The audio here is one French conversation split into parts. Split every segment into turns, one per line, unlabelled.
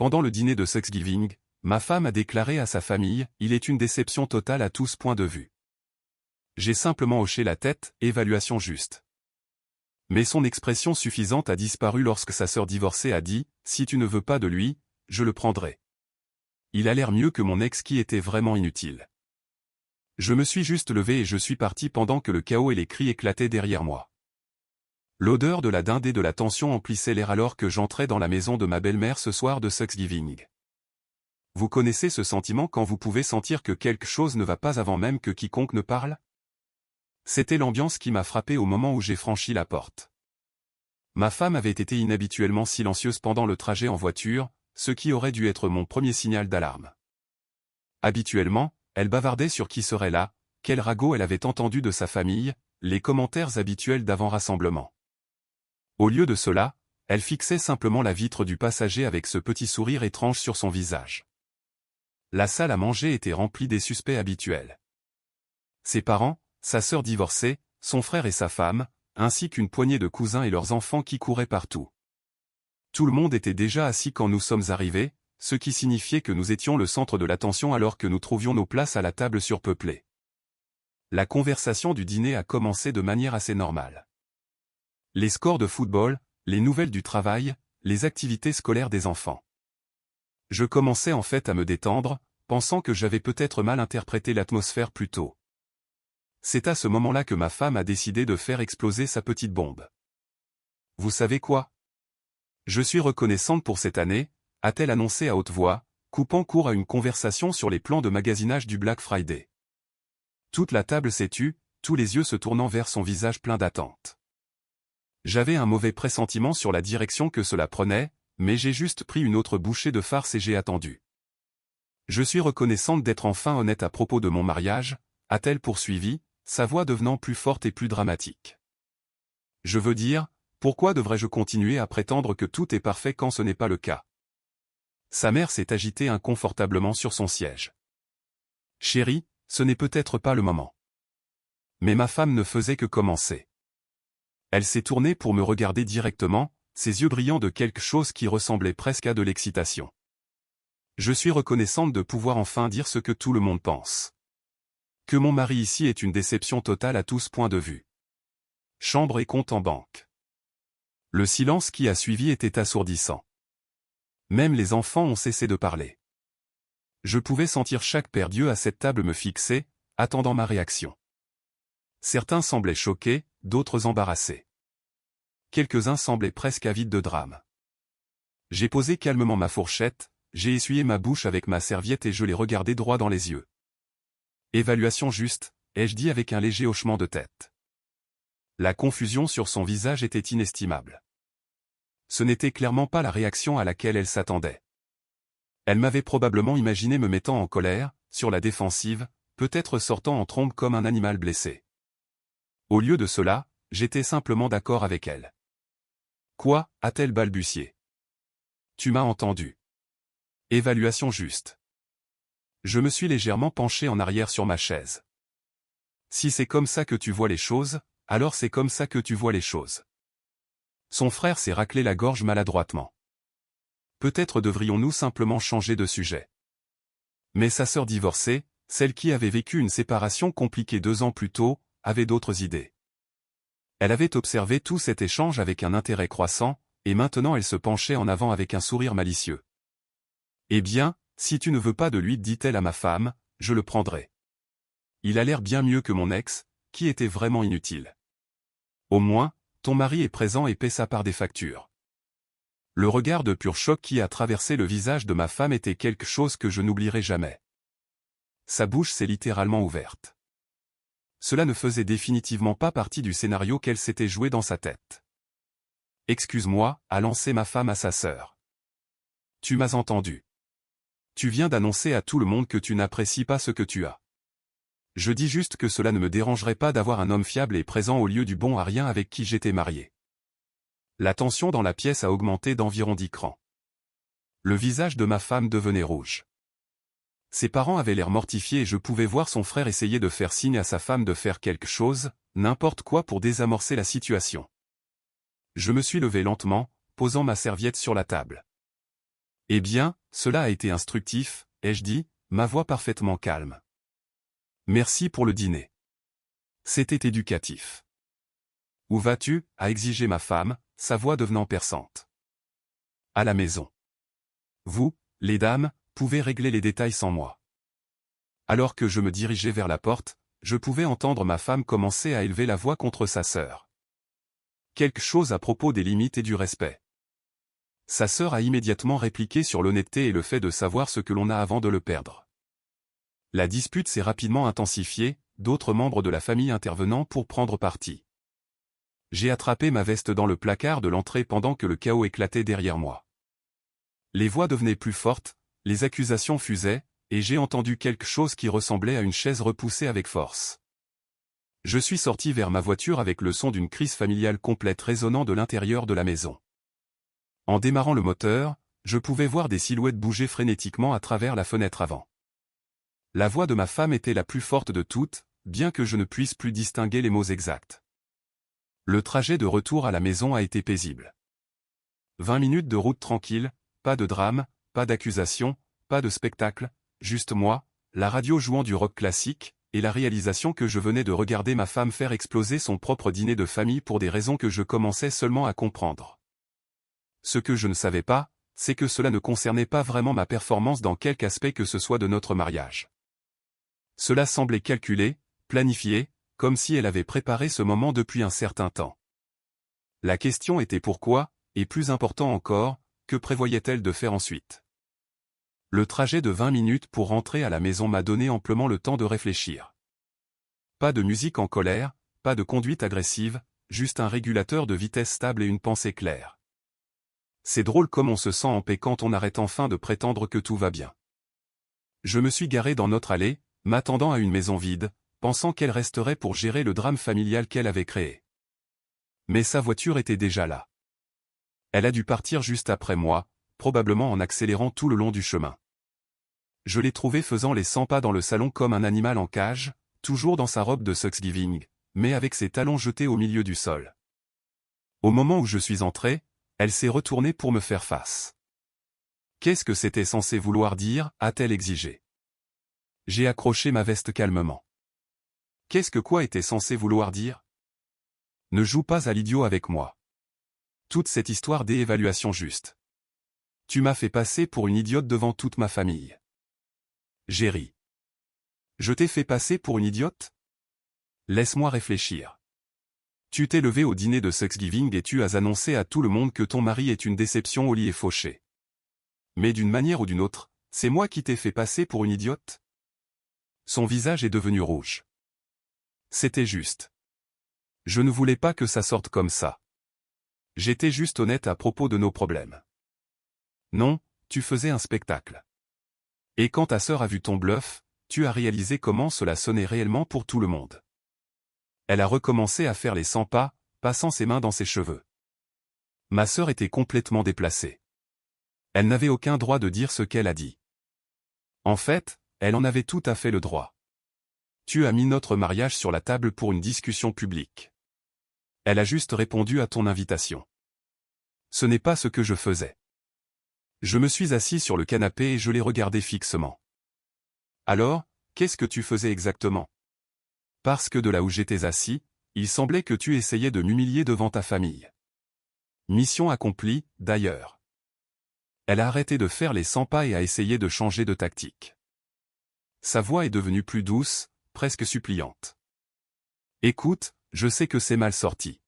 Pendant le dîner de Thanksgiving, ma femme a déclaré à sa famille « Il est une déception totale à tous points de vue ». J'ai simplement hoché la tête, évaluation juste. Mais son expression suffisante a disparu lorsque sa sœur divorcée a dit « Si tu ne veux pas de lui, je le prendrai ». Il a l'air mieux que mon ex qui était vraiment inutile. Je me suis juste levé et je suis parti pendant que le chaos et les cris éclataient derrière moi. L'odeur de la dinde et de la tension emplissait l'air alors que j'entrais dans la maison de ma belle-mère ce soir de Thanksgiving. Vous connaissez ce sentiment quand vous pouvez sentir que quelque chose ne va pas avant même que quiconque ne parle? C'était l'ambiance qui m'a frappé au moment où j'ai franchi la porte. Ma femme avait été inhabituellement silencieuse pendant le trajet en voiture, ce qui aurait dû être mon premier signal d'alarme. Habituellement, elle bavardait sur qui serait là, quel ragot elle avait entendu de sa famille, les commentaires habituels d'avant-rassemblement. Au lieu de cela, elle fixait simplement la vitre du passager avec ce petit sourire étrange sur son visage. La salle à manger était remplie des suspects habituels. Ses parents, sa sœur divorcée, son frère et sa femme, ainsi qu'une poignée de cousins et leurs enfants qui couraient partout. Tout le monde était déjà assis quand nous sommes arrivés, ce qui signifiait que nous étions le centre de l'attention alors que nous trouvions nos places à la table surpeuplée. La conversation du dîner a commencé de manière assez normale. Les scores de football, les nouvelles du travail, les activités scolaires des enfants. Je commençais en fait à me détendre, pensant que j'avais peut-être mal interprété l'atmosphère plus tôt. C'est à ce moment-là que ma femme a décidé de faire exploser sa petite bombe. Vous savez quoi? Je suis reconnaissante pour cette année, a-t-elle annoncé à haute voix, coupant court à une conversation sur les plans de magasinage du Black Friday. Toute la table s'est tue, tous les yeux se tournant vers son visage plein d'attente. J'avais un mauvais pressentiment sur la direction que cela prenait, mais j'ai juste pris une autre bouchée de farce et j'ai attendu. Je suis reconnaissante d'être enfin honnête à propos de mon mariage, a-t-elle poursuivi, sa voix devenant plus forte et plus dramatique. Je veux dire, pourquoi devrais-je continuer à prétendre que tout est parfait quand ce n'est pas le cas? Sa mère s'est agitée inconfortablement sur son siège. Chérie, ce n'est peut-être pas le moment. Mais ma femme ne faisait que commencer. Elle s'est tournée pour me regarder directement, ses yeux brillant de quelque chose qui ressemblait presque à de l'excitation. Je suis reconnaissante de pouvoir enfin dire ce que tout le monde pense. Que mon mari ici est une déception totale à tous points de vue. Chambre et compte en banque. Le silence qui a suivi était assourdissant. Même les enfants ont cessé de parler. Je pouvais sentir chaque père Dieu à cette table me fixer, attendant ma réaction. Certains semblaient choqués, d'autres embarrassés. Quelques-uns semblaient presque avides de drame. J'ai posé calmement ma fourchette, j'ai essuyé ma bouche avec ma serviette et je les regardais droit dans les yeux. Évaluation juste, ai-je dit avec un léger hochement de tête. La confusion sur son visage était inestimable. Ce n'était clairement pas la réaction à laquelle elle s'attendait. Elle m'avait probablement imaginé me mettant en colère, sur la défensive, peut-être sortant en trombe comme un animal blessé. Au lieu de cela, j'étais simplement d'accord avec elle. Quoi, a-t-elle balbutié? Tu m'as entendu. Évaluation juste. Je me suis légèrement penché en arrière sur ma chaise. Si c'est comme ça que tu vois les choses, alors c'est comme ça que tu vois les choses. Son frère s'est raclé la gorge maladroitement. Peut-être devrions-nous simplement changer de sujet. Mais sa sœur divorcée, celle qui avait vécu une séparation compliquée 2 ans plus tôt, avait d'autres idées. Elle avait observé tout cet échange avec un intérêt croissant, et maintenant elle se penchait en avant avec un sourire malicieux. Eh bien, si tu ne veux pas de lui, dit-elle à ma femme, je le prendrai. Il a l'air bien mieux que mon ex, qui était vraiment inutile. Au moins, ton mari est présent et paie sa part des factures. Le regard de pur choc qui a traversé le visage de ma femme était quelque chose que je n'oublierai jamais. Sa bouche s'est littéralement ouverte. Cela ne faisait définitivement pas partie du scénario qu'elle s'était joué dans sa tête. Excuse-moi, a lancé ma femme à sa sœur. Tu m'as entendu. Tu viens d'annoncer à tout le monde que tu n'apprécies pas ce que tu as. Je dis juste que cela ne me dérangerait pas d'avoir un homme fiable et présent au lieu du bon à rien avec qui j'étais marié. La tension dans la pièce a augmenté d'environ 10 crans. Le visage de ma femme devenait rouge. Ses parents avaient l'air mortifiés et je pouvais voir son frère essayer de faire signe à sa femme de faire quelque chose, n'importe quoi pour désamorcer la situation. Je me suis levé lentement, posant ma serviette sur la table. Eh bien, cela a été instructif, ai-je dit, ma voix parfaitement calme. Merci pour le dîner. C'était éducatif. Où vas-tu? A exigé ma femme, sa voix devenant perçante. À la maison. Vous, les dames, pouvez régler les détails sans moi. Alors que je me dirigeais vers la porte, je pouvais entendre ma femme commencer à élever la voix contre sa sœur. Quelque chose à propos des limites et du respect. Sa sœur a immédiatement répliqué sur l'honnêteté et le fait de savoir ce que l'on a avant de le perdre. La dispute s'est rapidement intensifiée, d'autres membres de la famille intervenant pour prendre parti. J'ai attrapé ma veste dans le placard de l'entrée pendant que le chaos éclatait derrière moi. Les voix devenaient plus fortes, les accusations fusaient, et j'ai entendu quelque chose qui ressemblait à une chaise repoussée avec force. Je suis sorti vers ma voiture avec le son d'une crise familiale complète résonnant de l'intérieur de la maison. En démarrant le moteur, je pouvais voir des silhouettes bouger frénétiquement à travers la fenêtre avant. La voix de ma femme était la plus forte de toutes, bien que je ne puisse plus distinguer les mots exacts. Le trajet de retour à la maison a été paisible. 20 minutes de route tranquille, pas de drame, pas d'accusation, pas de spectacle, juste moi, la radio jouant du rock classique, et la réalisation que je venais de regarder ma femme faire exploser son propre dîner de famille pour des raisons que je commençais seulement à comprendre. Ce que je ne savais pas, c'est que cela ne concernait pas vraiment ma performance dans quelque aspect que ce soit de notre mariage. Cela semblait calculé, planifié, comme si elle avait préparé ce moment depuis un certain temps. La question était pourquoi, et plus important encore, que prévoyait-elle de faire ensuite? Le trajet de 20 minutes pour rentrer à la maison m'a donné amplement le temps de réfléchir. Pas de musique en colère, pas de conduite agressive, juste un régulateur de vitesse stable et une pensée claire. C'est drôle comme on se sent en paix quand on arrête enfin de prétendre que tout va bien. Je me suis garé dans notre allée, m'attendant à une maison vide, pensant qu'elle resterait pour gérer le drame familial qu'elle avait créé. Mais sa voiture était déjà là. Elle a dû partir juste après moi, probablement en accélérant tout le long du chemin. Je l'ai trouvée faisant les 100 pas dans le salon comme un animal en cage, toujours dans sa robe de Thanksgiving, mais avec ses talons jetés au milieu du sol. Au moment où je suis entré, elle s'est retournée pour me faire face. Qu'est-ce que c'était censé vouloir dire, a-t-elle exigé. J'ai accroché ma veste calmement. Qu'est-ce que quoi était censé vouloir dire? Ne joue pas à l'idiot avec moi. Toute cette histoire d'évaluation juste. Tu m'as fait passer pour une idiote devant toute ma famille. J'ai ri. Je t'ai fait passer pour une idiote? Laisse-moi réfléchir. Tu t'es levé au dîner de Thanksgiving et tu as annoncé à tout le monde que ton mari est une déception au lit et fauché. Mais d'une manière ou d'une autre, c'est moi qui t'ai fait passer pour une idiote? Son visage est devenu rouge. C'était juste. Je ne voulais pas que ça sorte comme ça. J'étais juste honnête à propos de nos problèmes. Non, tu faisais un spectacle. Et quand ta sœur a vu ton bluff, tu as réalisé comment cela sonnait réellement pour tout le monde. Elle a recommencé à faire les 100 pas, passant ses mains dans ses cheveux. Ma sœur était complètement déplacée. Elle n'avait aucun droit de dire ce qu'elle a dit. En fait, elle en avait tout à fait le droit. Tu as mis notre mariage sur la table pour une discussion publique. Elle a juste répondu à ton invitation. Ce n'est pas ce que je faisais. Je me suis assis sur le canapé et je l'ai regardé fixement. Alors, qu'est-ce que tu faisais exactement? Parce que de là où j'étais assis, il semblait que tu essayais de m'humilier devant ta famille. Mission accomplie, d'ailleurs. Elle a arrêté de faire les 100 pas et a essayé de changer de tactique. Sa voix est devenue plus douce, presque suppliante. Écoute, je sais que c'est mal sorti.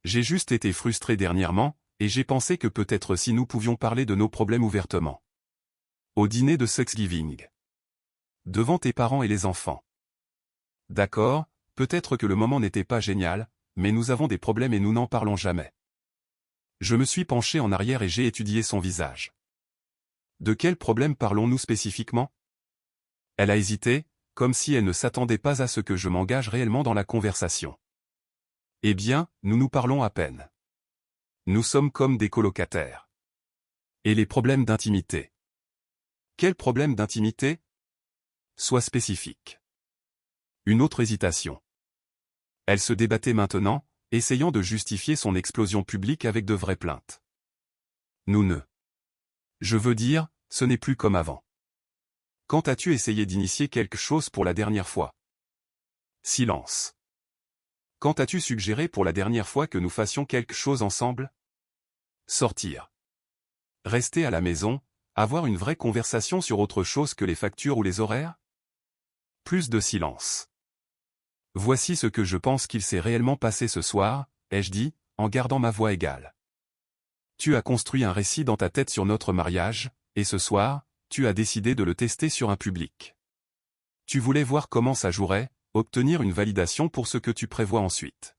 J'ai juste été frustré dernièrement, et j'ai pensé que peut-être si nous pouvions parler de nos problèmes ouvertement. Au dîner de Thanksgiving. Devant tes parents et les enfants. D'accord, peut-être que le moment n'était pas génial, mais nous avons des problèmes et nous n'en parlons jamais. Je me suis penché en arrière et j'ai étudié son visage. De quel problème parlons-nous spécifiquement? Elle a hésité, comme si elle ne s'attendait pas à ce que je m'engage réellement dans la conversation. Eh bien, nous nous parlons à peine. Nous sommes comme des colocataires. Et les problèmes d'intimité? Quel problème d'intimité? Sois spécifique. Une autre hésitation. Elle se débattait maintenant, essayant de justifier son explosion publique avec de vraies plaintes. Nous ne Je veux dire, ce n'est plus comme avant. Quand as-tu essayé d'initier quelque chose pour la dernière fois? Silence. Quand as-tu suggéré pour la dernière fois que nous fassions quelque chose ensemble? Sortir. Rester à la maison, avoir une vraie conversation sur autre chose que les factures ou les horaires? Plus de silence. Voici ce que je pense qu'il s'est réellement passé ce soir, ai-je dit, en gardant ma voix égale. Tu as construit un récit dans ta tête sur notre mariage, et ce soir, tu as décidé de le tester sur un public. Tu voulais voir comment ça jouerait, obtenir une validation pour ce que tu prévois ensuite.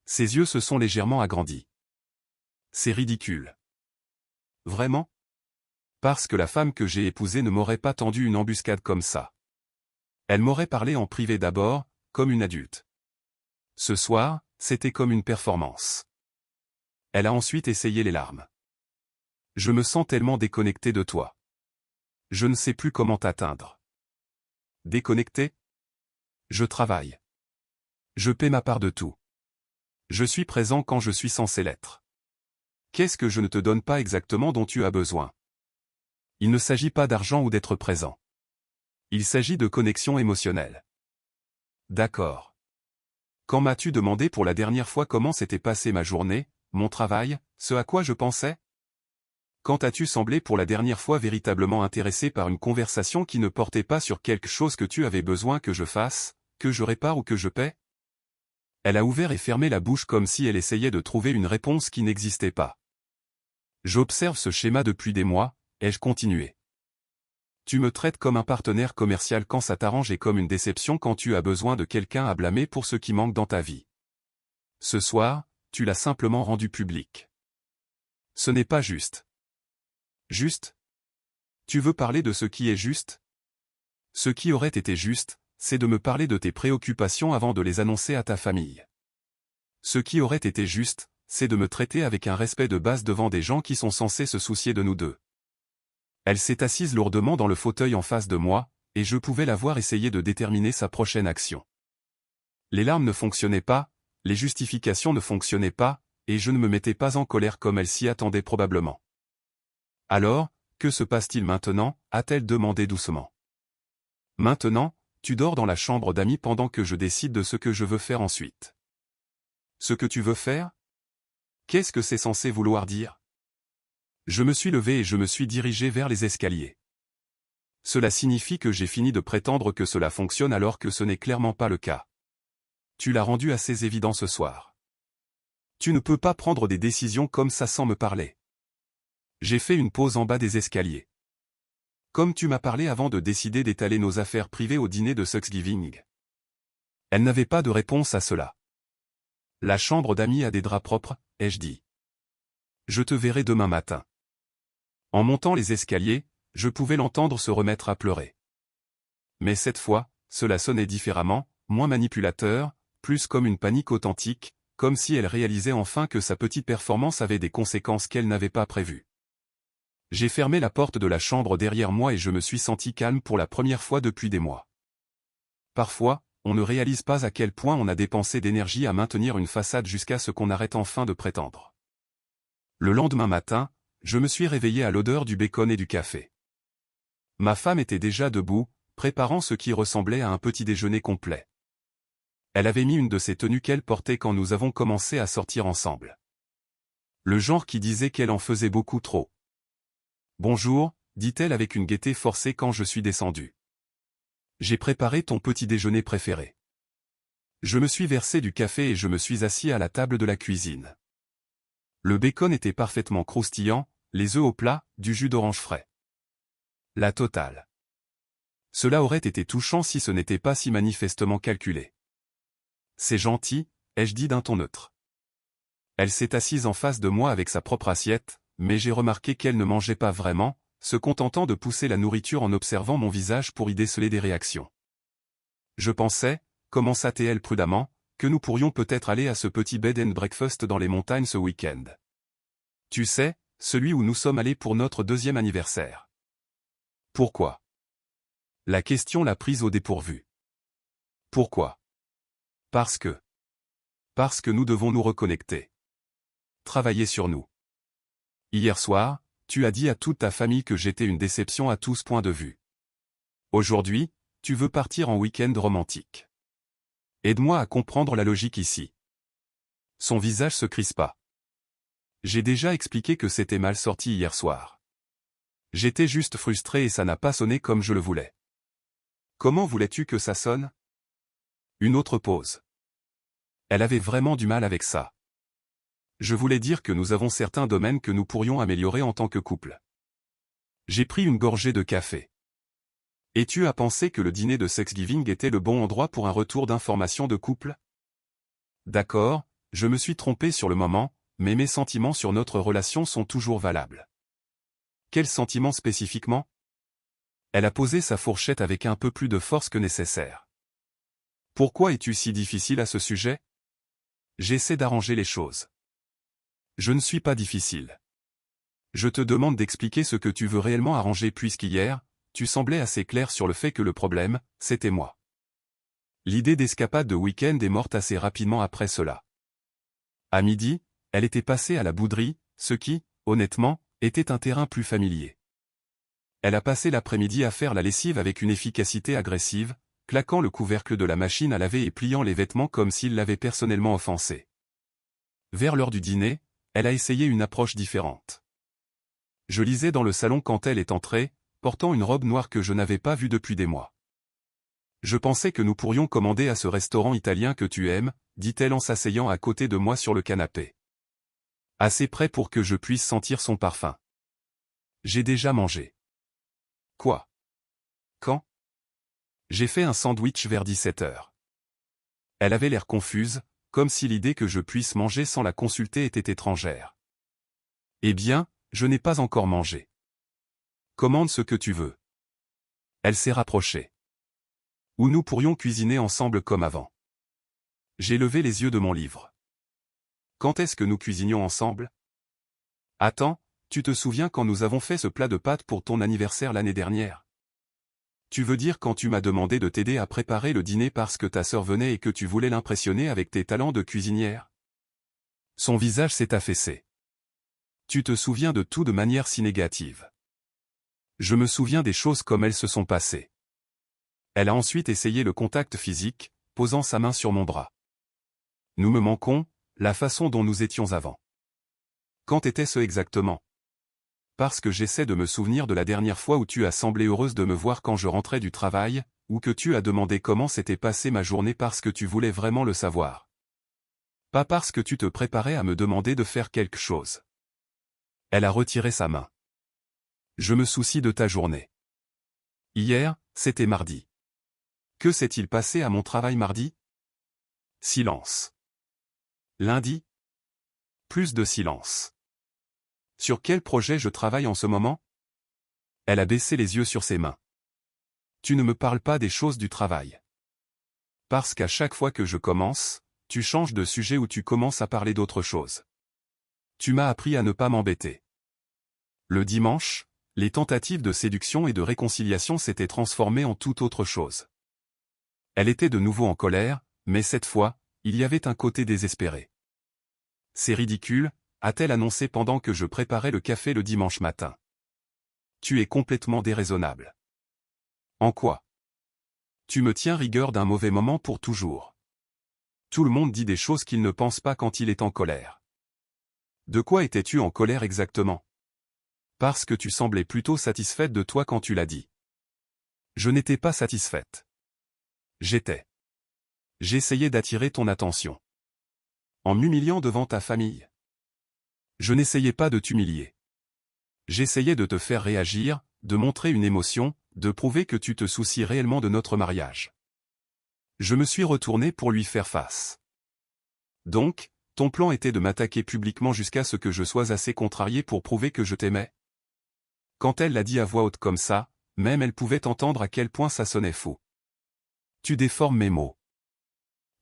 Ses yeux se sont légèrement agrandis. C'est ridicule. Vraiment? Parce que la femme que j'ai épousée ne m'aurait pas tendu une embuscade comme ça. Elle m'aurait parlé en privé d'abord, comme une adulte. Ce soir, c'était comme une performance. Elle a ensuite essayé les larmes. Je me sens tellement déconnecté de toi. Je ne sais plus comment t'atteindre. Déconnecté? Je travaille. Je paie ma part de tout. Je suis présent quand je suis censé l'être. Qu'est-ce que je ne te donne pas exactement dont tu as besoin? Il ne s'agit pas d'argent ou d'être présent. Il s'agit de connexion émotionnelle. D'accord. Quand m'as-tu demandé pour la dernière fois comment s'était passée ma journée, mon travail, ce à quoi je pensais? Quand as-tu semblé pour la dernière fois véritablement intéressé par une conversation qui ne portait pas sur quelque chose que tu avais besoin que je fasse, que je répare ou que je paie? Elle a ouvert et fermé la bouche comme si elle essayait de trouver une réponse qui n'existait pas. J'observe ce schéma depuis des mois, ai-je continué. Tu me traites comme un partenaire commercial quand ça t'arrange et comme une déception quand tu as besoin de quelqu'un à blâmer pour ce qui manque dans ta vie. Ce soir, tu l'as simplement rendu public. Ce n'est pas juste. Juste? Tu veux parler de ce qui est juste? Ce qui aurait été juste, c'est de me parler de tes préoccupations avant de les annoncer à ta famille. Ce qui aurait été juste, c'est de me traiter avec un respect de base devant des gens qui sont censés se soucier de nous deux. Elle s'est assise lourdement dans le fauteuil en face de moi, et je pouvais la voir essayer de déterminer sa prochaine action. Les larmes ne fonctionnaient pas, les justifications ne fonctionnaient pas, et je ne me mettais pas en colère comme elle s'y attendait probablement. Alors, que se passe-t-il maintenant? A-t-elle demandé doucement. Maintenant, tu dors dans la chambre d'amis pendant que je décide de ce que je veux faire ensuite. Ce que tu veux faire? Qu'est-ce que c'est censé vouloir dire? Je me suis levé et je me suis dirigé vers les escaliers. Cela signifie que j'ai fini de prétendre que cela fonctionne alors que ce n'est clairement pas le cas. Tu l'as rendu assez évident ce soir. Tu ne peux pas prendre des décisions comme ça sans me parler. J'ai fait une pause en bas des escaliers. Comme tu m'as parlé avant de décider d'étaler nos affaires privées au dîner de Thanksgiving. Elle n'avait pas de réponse à cela. La chambre d'amis a des draps propres, ai-je dit. Je te verrai demain matin. En montant les escaliers, je pouvais l'entendre se remettre à pleurer. Mais cette fois, cela sonnait différemment, moins manipulateur, plus comme une panique authentique, comme si elle réalisait enfin que sa petite performance avait des conséquences qu'elle n'avait pas prévues. J'ai fermé la porte de la chambre derrière moi et je me suis senti calme pour la première fois depuis des mois. Parfois, on ne réalise pas à quel point on a dépensé d'énergie à maintenir une façade jusqu'à ce qu'on arrête enfin de prétendre. Le lendemain matin, je me suis réveillé à l'odeur du bacon et du café. Ma femme était déjà debout, préparant ce qui ressemblait à un petit déjeuner complet. Elle avait mis une de ces tenues qu'elle portait quand nous avons commencé à sortir ensemble. Le genre qui disait qu'elle en faisait beaucoup trop. Bonjour, dit-elle avec une gaieté forcée quand je suis descendu. J'ai préparé ton petit déjeuner préféré. Je me suis versé du café et je me suis assis à la table de la cuisine. Le bacon était parfaitement croustillant, les œufs au plat, du jus d'orange frais. La totale. Cela aurait été touchant si ce n'était pas si manifestement calculé. C'est gentil, ai-je dit d'un ton neutre. Elle s'est assise en face de moi avec sa propre assiette, mais j'ai remarqué qu'elle ne mangeait pas vraiment, se contentant de pousser la nourriture en observant mon visage pour y déceler des réactions. Je pensais, commença-t-elle prudemment, que nous pourrions peut-être aller à ce petit bed and breakfast dans les montagnes ce week-end. Tu sais, celui où nous sommes allés pour notre 2e anniversaire. Pourquoi? La question l'a prise au dépourvu. Pourquoi? Parce que nous devons nous reconnecter. Travailler sur nous. Hier soir, tu as dit à toute ta famille que j'étais une déception à tous points de vue. Aujourd'hui, tu veux partir en week-end romantique. Aide-moi à comprendre la logique ici. Son visage se crispa. J'ai déjà expliqué que c'était mal sorti hier soir. J'étais juste frustré et ça n'a pas sonné comme je le voulais. Comment voulais-tu que ça sonne? Une autre pause. Elle avait vraiment du mal avec ça. Je voulais dire que nous avons certains domaines que nous pourrions améliorer en tant que couple. J'ai pris une gorgée de café. Et tu as pensé que le dîner de Thanksgiving était le bon endroit pour un retour d'information de couple? D'accord, je me suis trompé sur le moment, mais mes sentiments sur notre relation sont toujours valables. Quels sentiments spécifiquement? Elle a posé sa fourchette avec un peu plus de force que nécessaire. Pourquoi es-tu si difficile à ce sujet? J'essaie d'arranger les choses. Je ne suis pas difficile. Je te demande d'expliquer ce que tu veux réellement arranger puisqu'hier, tu semblais assez clair sur le fait que le problème, c'était moi. L'idée d'escapade de week-end est morte assez rapidement après cela. À midi, elle était passée à la bouderie, ce qui, honnêtement, était un terrain plus familier. Elle a passé l'après-midi à faire la lessive avec une efficacité agressive, claquant le couvercle de la machine à laver et pliant les vêtements comme s'il l'avait personnellement offensé. Vers l'heure du dîner, elle a essayé une approche différente. Je lisais dans le salon quand elle est entrée, portant une robe noire que je n'avais pas vue depuis des mois. Je pensais que nous pourrions commander à ce restaurant italien que tu aimes, dit-elle en s'asseyant à côté de moi sur le canapé. Assez près pour que je puisse sentir son parfum. J'ai déjà mangé. Quoi? Quand? J'ai fait un sandwich vers 17 heures. Elle avait l'air confuse, comme si l'idée que je puisse manger sans la consulter était étrangère. Eh bien, je n'ai pas encore mangé. Commande ce que tu veux. Elle s'est rapprochée. Ou nous pourrions cuisiner ensemble comme avant. J'ai levé les yeux de mon livre. Quand est-ce que nous cuisinions ensemble? Attends, tu te souviens quand nous avons fait ce plat de pâtes pour ton anniversaire l'année dernière? Tu veux dire quand tu m'as demandé de t'aider à préparer le dîner parce que ta sœur venait et que tu voulais l'impressionner avec tes talents de cuisinière? Son visage s'est affaissé. Tu te souviens de tout de manière si négative. Je me souviens des choses comme elles se sont passées. Elle a ensuite essayé le contact physique, posant sa main sur mon bras. Nous me manquons, la façon dont nous étions avant. Quand était-ce exactement? Parce que j'essaie de me souvenir de la dernière fois où tu as semblé heureuse de me voir quand je rentrais du travail, ou que tu as demandé comment s'était passée ma journée parce que tu voulais vraiment le savoir. Pas parce que tu te préparais à me demander de faire quelque chose. Elle a retiré sa main. Je me soucie de ta journée. Hier, c'était mardi. Que s'est-il passé à mon travail mardi? Silence. Lundi? Plus de silence. Sur quel projet je travaille en ce moment? Elle a baissé les yeux sur ses mains. Tu ne me parles pas des choses du travail. Parce qu'à chaque fois que je commence, tu changes de sujet ou tu commences à parler d'autre chose. Tu m'as appris à ne pas m'embêter. Le dimanche, les tentatives de séduction et de réconciliation s'étaient transformées en toute autre chose. Elle était de nouveau en colère, mais cette fois, il y avait un côté désespéré. C'est ridicule, a-t-elle annoncé pendant que je préparais le café le dimanche matin. Tu es complètement déraisonnable. En quoi? Tu me tiens rigueur d'un mauvais moment pour toujours. Tout le monde dit des choses qu'il ne pense pas quand il est en colère. De quoi étais-tu en colère exactement? Parce que tu semblais plutôt satisfaite de toi quand tu l'as dit. Je n'étais pas satisfaite. J'étais. J'essayais d'attirer ton attention. En m'humiliant devant ta famille. Je n'essayais pas de t'humilier. J'essayais de te faire réagir, de montrer une émotion, de prouver que tu te soucies réellement de notre mariage. Je me suis retourné pour lui faire face. Donc, ton plan était de m'attaquer publiquement jusqu'à ce que je sois assez contrarié pour prouver que je t'aimais? Quand elle l'a dit à voix haute comme ça, même elle pouvait entendre à quel point ça sonnait faux. Tu déformes mes mots.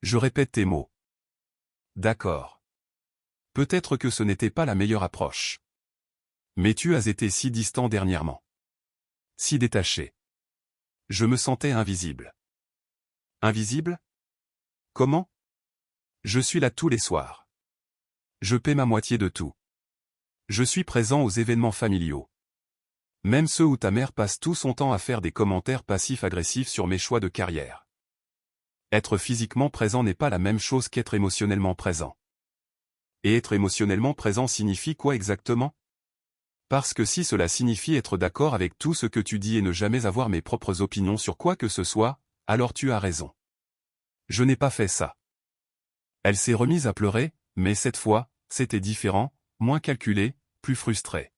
Je répète tes mots. D'accord. Peut-être que ce n'était pas la meilleure approche. Mais tu as été si distant dernièrement. Si détaché. Je me sentais invisible. Invisible? Comment? Je suis là tous les soirs. Je paie ma moitié de tout. Je suis présent aux événements familiaux. Même ceux où ta mère passe tout son temps à faire des commentaires passifs-agressifs sur mes choix de carrière. Être physiquement présent n'est pas la même chose qu'être émotionnellement présent. Et être émotionnellement présent signifie quoi exactement? Parce que si cela signifie être d'accord avec tout ce que tu dis et ne jamais avoir mes propres opinions sur quoi que ce soit, alors tu as raison. Je n'ai pas fait ça. Elle s'est remise à pleurer, mais cette fois, c'était différent, moins calculé, plus frustré.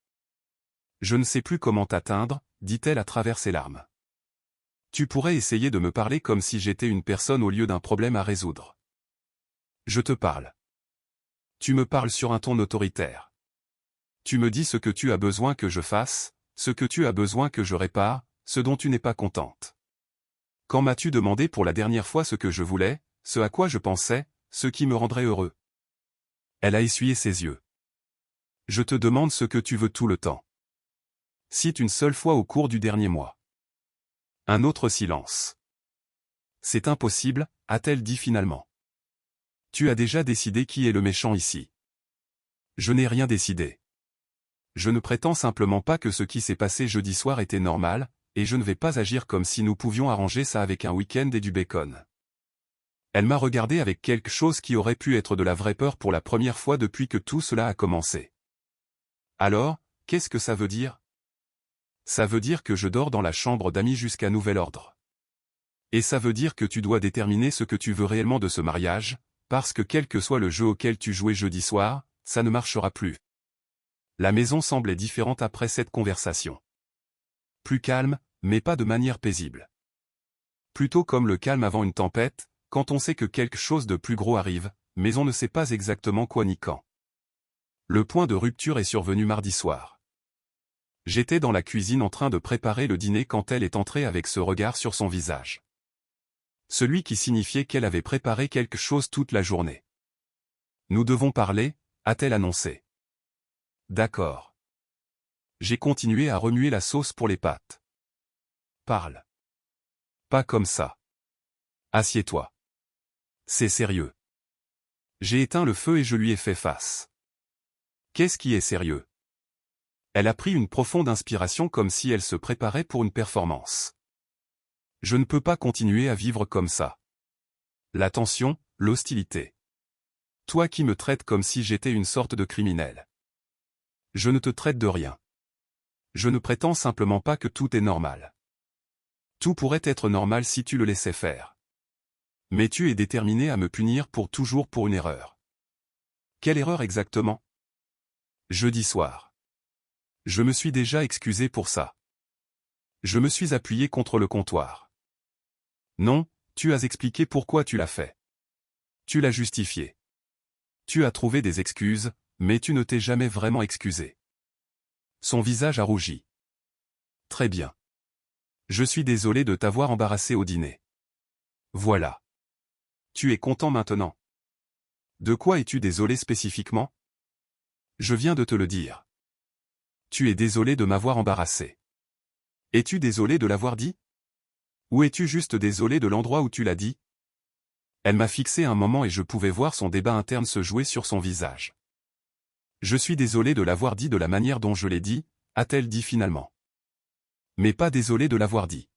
Je ne sais plus comment t'atteindre, dit-elle à travers ses larmes. Tu pourrais essayer de me parler comme si j'étais une personne au lieu d'un problème à résoudre. Je te parle. Tu me parles sur un ton autoritaire. Tu me dis ce que tu as besoin que je fasse, ce que tu as besoin que je répare, ce dont tu n'es pas contente. Quand m'as-tu demandé pour la dernière fois ce que je voulais, ce à quoi je pensais, ce qui me rendrait heureux? Elle a essuyé ses yeux. Je te demande ce que tu veux tout le temps. Cite une seule fois au cours du dernier mois. Un autre silence. C'est impossible, a-t-elle dit finalement. Tu as déjà décidé qui est le méchant ici. Je n'ai rien décidé. Je ne prétends simplement pas que ce qui s'est passé jeudi soir était normal, et je ne vais pas agir comme si nous pouvions arranger ça avec un week-end et du bacon. Elle m'a regardé avec quelque chose qui aurait pu être de la vraie peur pour la première fois depuis que tout cela a commencé. Alors, qu'est-ce que ça veut dire? Ça veut dire que je dors dans la chambre d'amis jusqu'à nouvel ordre. Et ça veut dire que tu dois déterminer ce que tu veux réellement de ce mariage, parce que quel que soit le jeu auquel tu jouais jeudi soir, ça ne marchera plus. La maison semblait différente après cette conversation. Plus calme, mais pas de manière paisible. Plutôt comme le calme avant une tempête, quand on sait que quelque chose de plus gros arrive, mais on ne sait pas exactement quoi ni quand. Le point de rupture est survenu mardi soir. J'étais dans la cuisine en train de préparer le dîner quand elle est entrée avec ce regard sur son visage. Celui qui signifiait qu'elle avait préparé quelque chose toute la journée. Nous devons parler, a-t-elle annoncé. D'accord. J'ai continué à remuer la sauce pour les pâtes. Parle. Pas comme ça. Assieds-toi. C'est sérieux. J'ai éteint le feu et je lui ai fait face. Qu'est-ce qui est sérieux? Elle a pris une profonde inspiration comme si elle se préparait pour une performance. Je ne peux pas continuer à vivre comme ça. La tension, l'hostilité. Toi qui me traites comme si j'étais une sorte de criminel. Je ne te traite de rien. Je ne prétends simplement pas que tout est normal. Tout pourrait être normal si tu le laissais faire. Mais tu es déterminé à me punir pour toujours pour une erreur. Quelle erreur exactement? Jeudi soir. Je me suis déjà excusé pour ça. Je me suis appuyé contre le comptoir. Non, tu as expliqué pourquoi tu l'as fait. Tu l'as justifié. Tu as trouvé des excuses, mais tu ne t'es jamais vraiment excusé. Son visage a rougi. Très bien. Je suis désolé de t'avoir embarrassé au dîner. Voilà. Tu es content maintenant. De quoi es-tu désolé spécifiquement? Je viens de te le dire. Tu es désolé de m'avoir embarrassé. Es-tu désolé de l'avoir dit? Ou es-tu juste désolé de l'endroit où tu l'as dit? Elle m'a fixé un moment et je pouvais voir son débat interne se jouer sur son visage. Je suis désolé de l'avoir dit de la manière dont je l'ai dit, a-t-elle dit finalement. Mais pas désolé de l'avoir dit.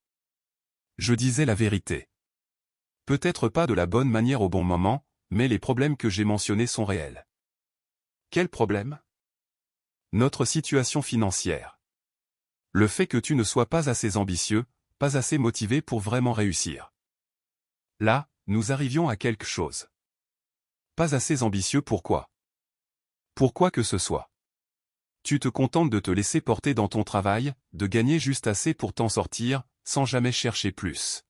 Je disais la vérité. Peut-être pas de la bonne manière au bon moment, mais les problèmes que j'ai mentionnés sont réels. Quels problèmes? Notre situation financière. Le fait que tu ne sois pas assez ambitieux, pas assez motivé pour vraiment réussir. Là, nous arrivions à quelque chose. Pas assez ambitieux pourquoi? Pourquoi que ce soit? Tu te contentes de te laisser porter dans ton travail, de gagner juste assez pour t'en sortir, sans jamais chercher plus.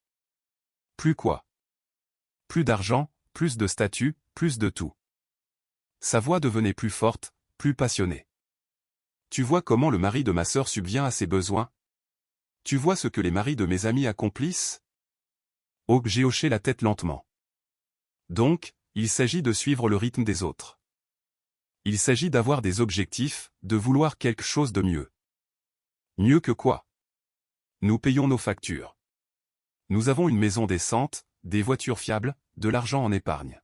Plus quoi? Plus d'argent, plus de statut, plus de tout. Sa voix devenait plus forte, plus passionnée. Tu vois comment le mari de ma sœur subvient à ses besoins? Tu vois ce que les maris de mes amis accomplissent? Oh, j'ai hoché la tête lentement. Donc, il s'agit de suivre le rythme des autres. Il s'agit d'avoir des objectifs, de vouloir quelque chose de mieux. Mieux que quoi? Nous payons nos factures. Nous avons une maison décente, des voitures fiables, de l'argent en épargne.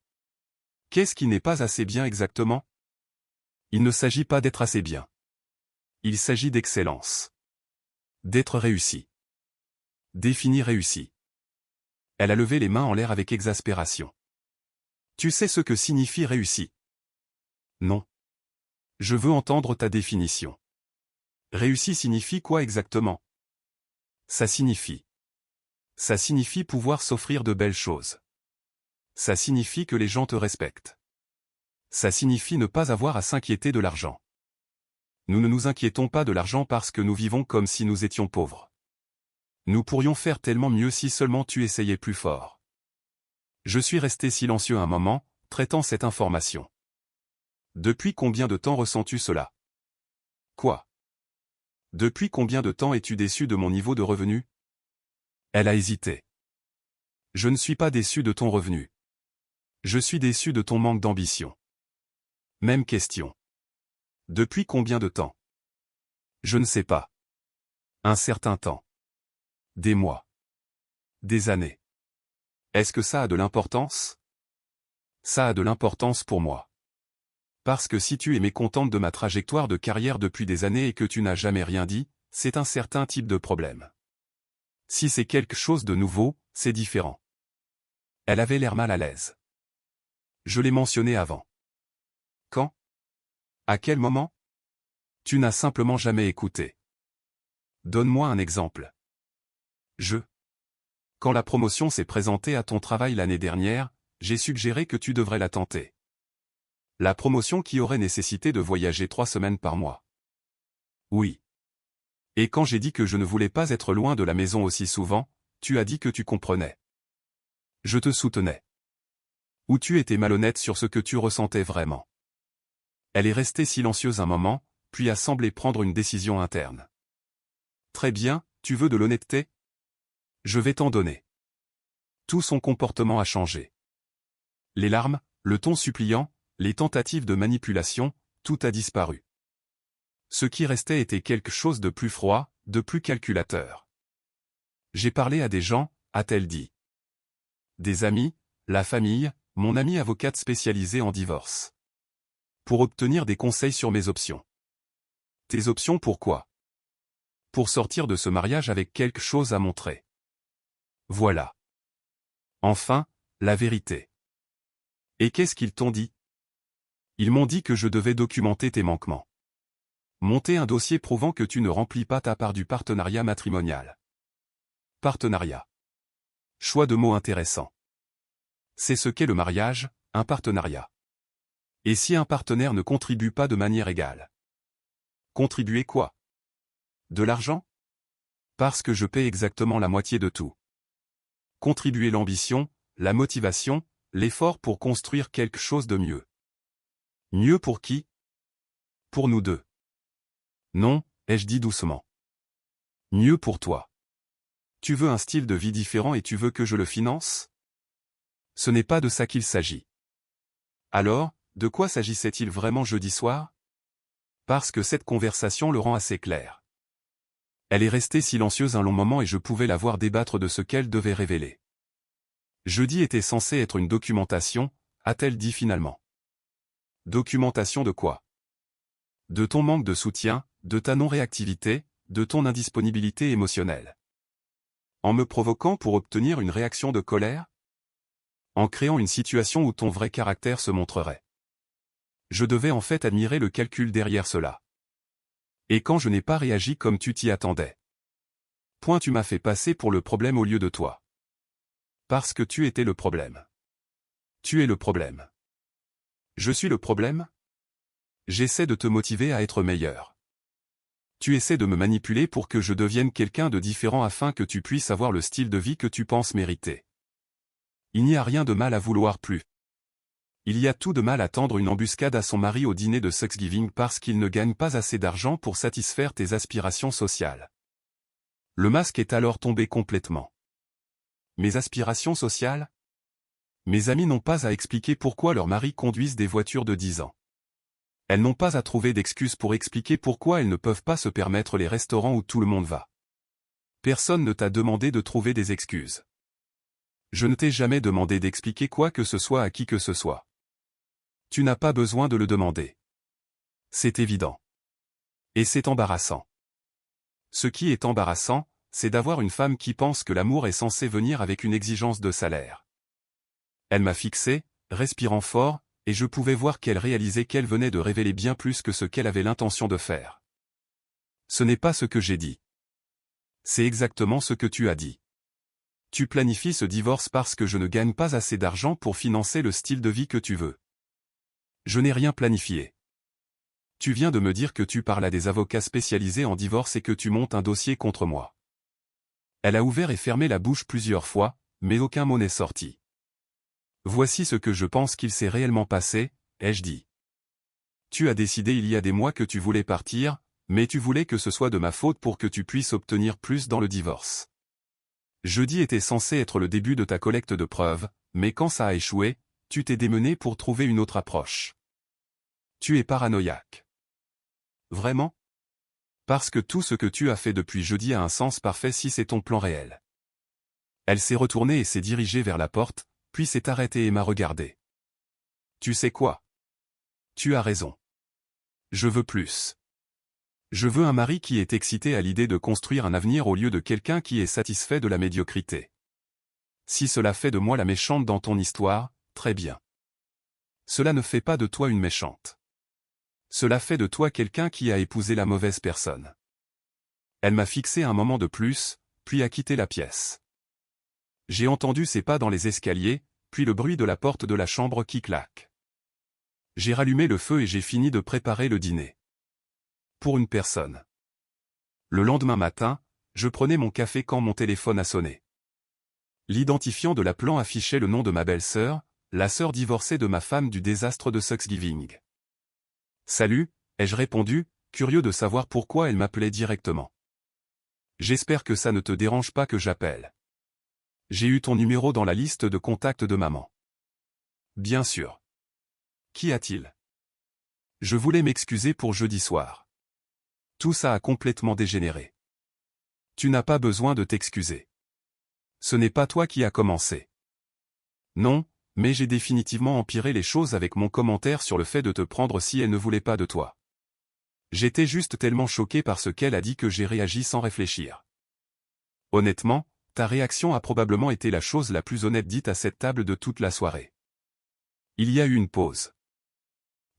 Qu'est-ce qui n'est pas assez bien exactement? Il ne s'agit pas d'être assez bien. Il s'agit d'excellence. D'être réussi. Défini réussi. Elle a levé les mains en l'air avec exaspération. Tu sais ce que signifie réussi? Non. Je veux entendre ta définition. Réussi signifie quoi exactement? Ça signifie pouvoir s'offrir de belles choses. Ça signifie que les gens te respectent. Ça signifie ne pas avoir à s'inquiéter de l'argent. Nous ne nous inquiétons pas de l'argent parce que nous vivons comme si nous étions pauvres. Nous pourrions faire tellement mieux si seulement tu essayais plus fort. Je suis resté silencieux un moment, traitant cette information. Depuis combien de temps ressens-tu cela? Quoi? Depuis combien de temps es-tu déçu de mon niveau de revenu? Elle a hésité. Je ne suis pas déçu de ton revenu. Je suis déçu de ton manque d'ambition. Même question. Depuis combien de temps? Je ne sais pas. Un certain temps. Des mois. Des années. Est-ce que ça a de l'importance? Ça a de l'importance pour moi. Parce que si tu es mécontente de ma trajectoire de carrière depuis des années et que tu n'as jamais rien dit, c'est un certain type de problème. Si c'est quelque chose de nouveau, c'est différent. Elle avait l'air mal à l'aise. Je l'ai mentionné avant. Quand? À quel moment? Tu n'as simplement jamais écouté. Donne-moi un exemple. Quand la promotion s'est présentée à ton travail l'année dernière, j'ai suggéré que tu devrais la tenter. La promotion qui aurait nécessité de voyager 3 semaines par mois. Oui. Et quand j'ai dit que je ne voulais pas être loin de la maison aussi souvent, tu as dit que tu comprenais. Je te soutenais. Ou tu étais malhonnête sur ce que tu ressentais vraiment. Elle est restée silencieuse un moment, puis a semblé prendre une décision interne. Très bien, tu veux de l'honnêteté? Je vais t'en donner. Tout son comportement a changé. Les larmes, le ton suppliant, les tentatives de manipulation, tout a disparu. Ce qui restait était quelque chose de plus froid, de plus calculateur. J'ai parlé à des gens, a-t-elle dit. Des amis, la famille, mon amie avocate spécialisée en divorce. Pour obtenir des conseils sur mes options. Tes options pourquoi? Pour sortir de ce mariage avec quelque chose à montrer. Voilà. Enfin, la vérité. Et qu'est-ce qu'ils t'ont dit? Ils m'ont dit que je devais documenter tes manquements. Monter un dossier prouvant que tu ne remplis pas ta part du partenariat matrimonial. Partenariat. Choix de mots intéressant. C'est ce qu'est le mariage, un partenariat. Et si un partenaire ne contribue pas de manière égale? Contribuer quoi? De l'argent? Parce que je paie exactement la moitié de tout. Contribuer l'ambition, la motivation, l'effort pour construire quelque chose de mieux. Mieux pour qui? Pour nous deux. Non, ai-je dit doucement. Mieux pour toi. Tu veux un style de vie différent et tu veux que je le finance? Ce n'est pas de ça qu'il s'agit. Alors, de quoi s'agissait-il vraiment jeudi soir? Parce que cette conversation le rend assez clair. Elle est restée silencieuse un long moment et je pouvais la voir débattre de ce qu'elle devait révéler. Jeudi était censé être une documentation, a-t-elle dit finalement. Documentation de quoi? De ton manque de soutien, de ta non-réactivité, de ton indisponibilité émotionnelle. En me provoquant pour obtenir une réaction de colère? En créant une situation où ton vrai caractère se montrerait. Je devais en fait admirer le calcul derrière cela. Et quand je n'ai pas réagi comme tu t'y attendais. Point tu m'as fait passer pour le problème au lieu de toi. Parce que tu étais le problème. Tu es le problème. Je suis le problème? J'essaie de te motiver à être meilleur. Tu essaies de me manipuler pour que je devienne quelqu'un de différent afin que tu puisses avoir le style de vie que tu penses mériter. Il n'y a rien de mal à vouloir plus. Il y a tout de mal à tendre une embuscade à son mari au dîner de Thanksgiving parce qu'il ne gagne pas assez d'argent pour satisfaire tes aspirations sociales. Le masque est alors tombé complètement. Mes aspirations sociales? Mes amis n'ont pas à expliquer pourquoi leurs maris conduisent des voitures de 10 ans. Elles n'ont pas à trouver d'excuses pour expliquer pourquoi elles ne peuvent pas se permettre les restaurants où tout le monde va. Personne ne t'a demandé de trouver des excuses. Je ne t'ai jamais demandé d'expliquer quoi que ce soit à qui que ce soit. Tu n'as pas besoin de le demander. C'est évident. Et c'est embarrassant. Ce qui est embarrassant, c'est d'avoir une femme qui pense que l'amour est censé venir avec une exigence de salaire. Elle m'a fixé, respirant fort, et je pouvais voir qu'elle réalisait qu'elle venait de révéler bien plus que ce qu'elle avait l'intention de faire. Ce n'est pas ce que j'ai dit. C'est exactement ce que tu as dit. Tu planifies ce divorce parce que je ne gagne pas assez d'argent pour financer le style de vie que tu veux. Je n'ai rien planifié. Tu viens de me dire que tu parles à des avocats spécialisés en divorce et que tu montes un dossier contre moi. Elle a ouvert et fermé la bouche plusieurs fois, mais aucun mot n'est sorti. Voici ce que je pense qu'il s'est réellement passé, ai-je dit. Tu as décidé il y a des mois que tu voulais partir, mais tu voulais que ce soit de ma faute pour que tu puisses obtenir plus dans le divorce. Jeudi était censé être le début de ta collecte de preuves, mais quand ça a échoué, tu t'es démené pour trouver une autre approche. Tu es paranoïaque. Vraiment? Parce que tout ce que tu as fait depuis jeudi a un sens parfait si c'est ton plan réel. Elle s'est retournée et s'est dirigée vers la porte, puis s'est arrêtée et m'a regardé. Tu sais quoi? Tu as raison. Je veux plus. Je veux un mari qui est excité à l'idée de construire un avenir au lieu de quelqu'un qui est satisfait de la médiocrité. Si cela fait de moi la méchante dans ton histoire, très bien. Cela ne fait pas de toi une méchante. Cela fait de toi quelqu'un qui a épousé la mauvaise personne. Elle m'a fixé un moment de plus, puis a quitté la pièce. J'ai entendu ses pas dans les escaliers, puis le bruit de la porte de la chambre qui claque. J'ai rallumé le feu et j'ai fini de préparer le dîner. Pour une personne. Le lendemain matin, je prenais mon café quand mon téléphone a sonné. L'identifiant de l'appelant affichait le nom de ma belle-sœur, la sœur divorcée de ma femme du désastre de Thanksgiving. Salut, ai-je répondu, curieux de savoir pourquoi elle m'appelait directement. J'espère que ça ne te dérange pas que j'appelle. J'ai eu ton numéro dans la liste de contacts de maman. Bien sûr. Qu'y a-t-il? Je voulais m'excuser pour jeudi soir. Tout ça a complètement dégénéré. Tu n'as pas besoin de t'excuser. Ce n'est pas toi qui as commencé. Non, mais j'ai définitivement empiré les choses avec mon commentaire sur le fait de te prendre si elle ne voulait pas de toi. J'étais juste tellement choqué par ce qu'elle a dit que j'ai réagi sans réfléchir. Honnêtement, ta réaction a probablement été la chose la plus honnête dite à cette table de toute la soirée. Il y a eu une pause.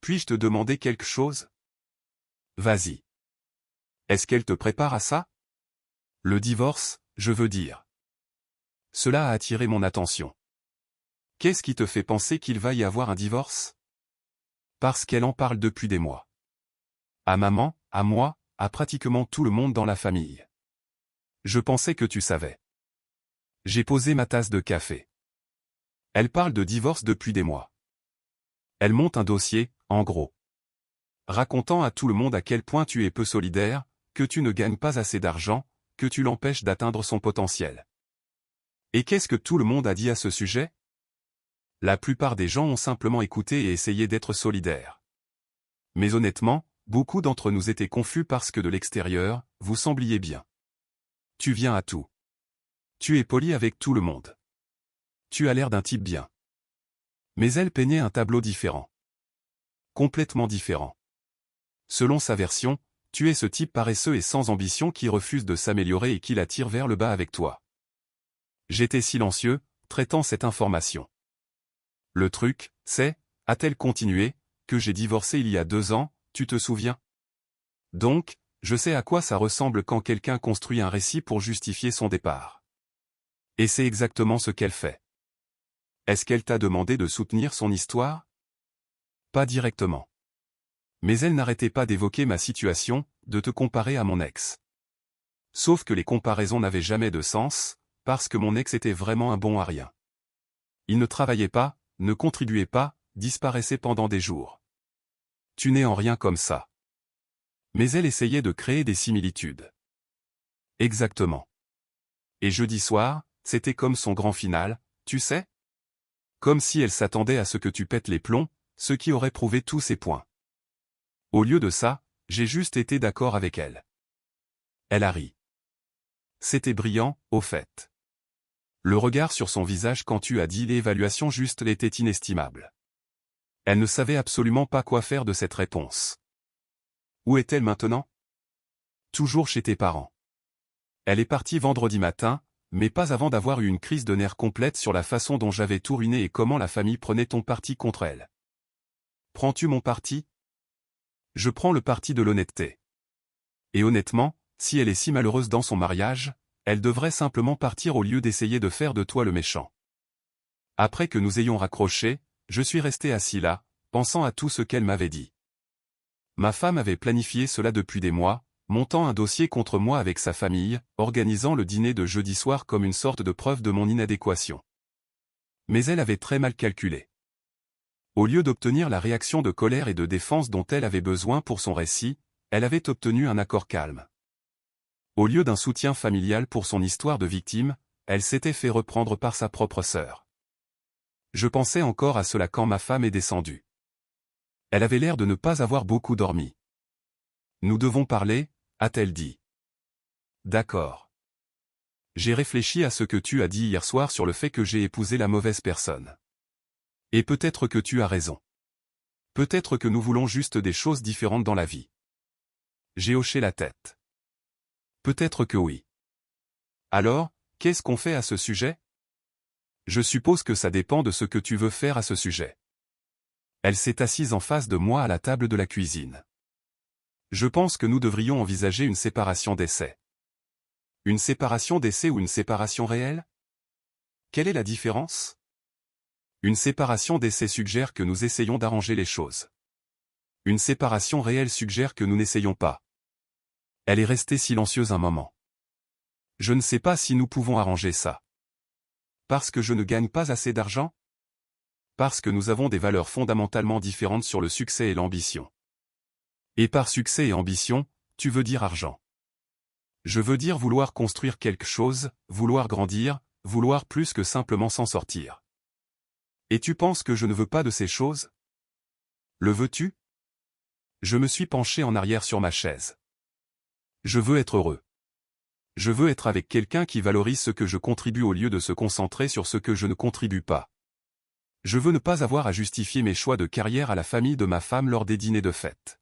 Puis-je te demander quelque chose? Vas-y. Est-ce qu'elle te prépare à ça? Le divorce, je veux dire. Cela a attiré mon attention. Qu'est-ce qui te fait penser qu'il va y avoir un divorce? Parce qu'elle en parle depuis des mois. À maman, à moi, à pratiquement tout le monde dans la famille. Je pensais que tu savais. J'ai posé ma tasse de café. Elle parle de divorce depuis des mois. Elle monte un dossier, en gros. Racontant à tout le monde à quel point tu es peu solidaire, que tu ne gagnes pas assez d'argent, que tu l'empêches d'atteindre son potentiel. Et qu'est-ce que tout le monde a dit à ce sujet? La plupart des gens ont simplement écouté et essayé d'être solidaires. Mais honnêtement, beaucoup d'entre nous étaient confus parce que de l'extérieur, vous sembliez bien. Tu viens à tout. Tu es poli avec tout le monde. Tu as l'air d'un type bien. Mais elle peignait un tableau différent. Complètement différent. Selon sa version, tu es ce type paresseux et sans ambition qui refuse de s'améliorer et qui la tire vers le bas avec toi. J'étais silencieux, traitant cette information. Le truc, c'est, a-t-elle continué, que j'ai divorcé il y a 2 ans, tu te souviens? Donc, je sais à quoi ça ressemble quand quelqu'un construit un récit pour justifier son départ. Et c'est exactement ce qu'elle fait. Est-ce qu'elle t'a demandé de soutenir son histoire? Pas directement. Mais elle n'arrêtait pas d'évoquer ma situation, de te comparer à mon ex. Sauf que les comparaisons n'avaient jamais de sens, parce que mon ex était vraiment un bon à rien. Il ne travaillait pas, ne contribuait pas, disparaissait pendant des jours. Tu n'es en rien comme ça. Mais elle essayait de créer des similitudes. Exactement. Et jeudi soir, c'était comme son grand final, tu sais? Comme si elle s'attendait à ce que tu pètes les plombs, ce qui aurait prouvé tous ses points. Au lieu de ça, j'ai juste été d'accord avec elle. Elle a ri. C'était brillant, au fait. Le regard sur son visage quand tu as dit l'évaluation juste était inestimable. Elle ne savait absolument pas quoi faire de cette réponse. Où est-elle maintenant? Toujours chez tes parents. Elle est partie vendredi matin, mais pas avant d'avoir eu une crise de nerfs complète sur la façon dont j'avais tout ruiné et comment la famille prenait ton parti contre elle. Prends-tu mon parti? Je prends le parti de l'honnêteté. Et honnêtement, si elle est si malheureuse dans son mariage, elle devrait simplement partir au lieu d'essayer de faire de toi le méchant. Après que nous ayons raccroché, je suis resté assis là, pensant à tout ce qu'elle m'avait dit. Ma femme avait planifié cela depuis des mois, montant un dossier contre moi avec sa famille, organisant le dîner de jeudi soir comme une sorte de preuve de mon inadéquation. Mais elle avait très mal calculé. Au lieu d'obtenir la réaction de colère et de défense dont elle avait besoin pour son récit, elle avait obtenu un accord calme. Au lieu d'un soutien familial pour son histoire de victime, elle s'était fait reprendre par sa propre sœur. Je pensais encore à cela quand ma femme est descendue. Elle avait l'air de ne pas avoir beaucoup dormi. Nous devons parler, a-t-elle dit. D'accord. J'ai réfléchi à ce que tu as dit hier soir sur le fait que j'ai épousé la mauvaise personne. Et peut-être que tu as raison. Peut-être que nous voulons juste des choses différentes dans la vie. J'ai hoché la tête. Peut-être que oui. Alors, qu'est-ce qu'on fait à ce sujet? Je suppose que ça dépend de ce que tu veux faire à ce sujet. Elle s'est assise en face de moi à la table de la cuisine. Je pense que nous devrions envisager une séparation d'essai. Une séparation d'essai ou une séparation réelle? Quelle est la différence? Une séparation d'essai suggère que nous essayons d'arranger les choses. Une séparation réelle suggère que nous n'essayons pas. Elle est restée silencieuse un moment. Je ne sais pas si nous pouvons arranger ça. Parce que je ne gagne pas assez d'argent? Parce que nous avons des valeurs fondamentalement différentes sur le succès et l'ambition. Et par succès et ambition, tu veux dire argent. Je veux dire vouloir construire quelque chose, vouloir grandir, vouloir plus que simplement s'en sortir. Et tu penses que je ne veux pas de ces choses? Le veux-tu? Je me suis penché en arrière sur ma chaise. Je veux être heureux. Je veux être avec quelqu'un qui valorise ce que je contribue au lieu de se concentrer sur ce que je ne contribue pas. Je veux ne pas avoir à justifier mes choix de carrière à la famille de ma femme lors des dîners de fête.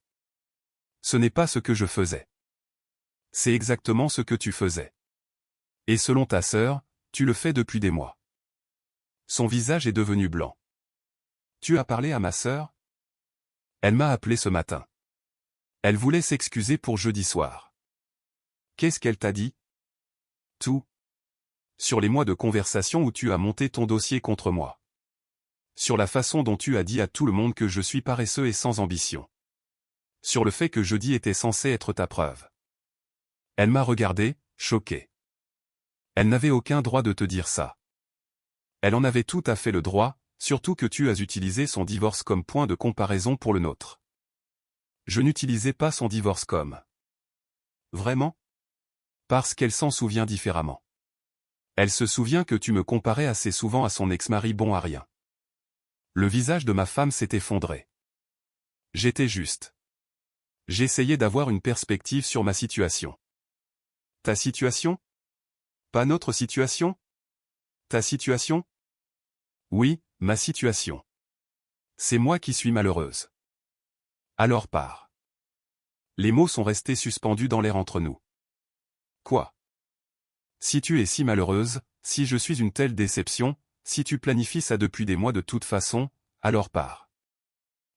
Ce n'est pas ce que je faisais. C'est exactement ce que tu faisais. Et selon ta sœur, tu le fais depuis des mois. Son visage est devenu blanc. Tu as parlé à ma sœur? Elle m'a appelé ce matin. Elle voulait s'excuser pour jeudi soir. Qu'est-ce qu'elle t'a dit? Tout. Sur les mois de conversation où tu as monté ton dossier contre moi. Sur la façon dont tu as dit à tout le monde que je suis paresseux et sans ambition. Sur le fait que jeudi était censé être ta preuve. Elle m'a regardé, choquée. Elle n'avait aucun droit de te dire ça. Elle en avait tout à fait le droit, surtout que tu as utilisé son divorce comme point de comparaison pour le nôtre. Je n'utilisais pas son divorce comme. Vraiment? Parce qu'elle s'en souvient différemment. Elle se souvient que tu me comparais assez souvent à son ex-mari bon à rien. Le visage de ma femme s'est effondré. J'étais juste. J'essayais d'avoir une perspective sur ma situation. Ta situation? Pas notre situation? Ta situation? Oui, ma situation. C'est moi qui suis malheureuse. Alors pars. Les mots sont restés suspendus dans l'air entre nous. Quoi? Si tu es si malheureuse, si je suis une telle déception, si tu planifies ça depuis des mois de toute façon, alors pars.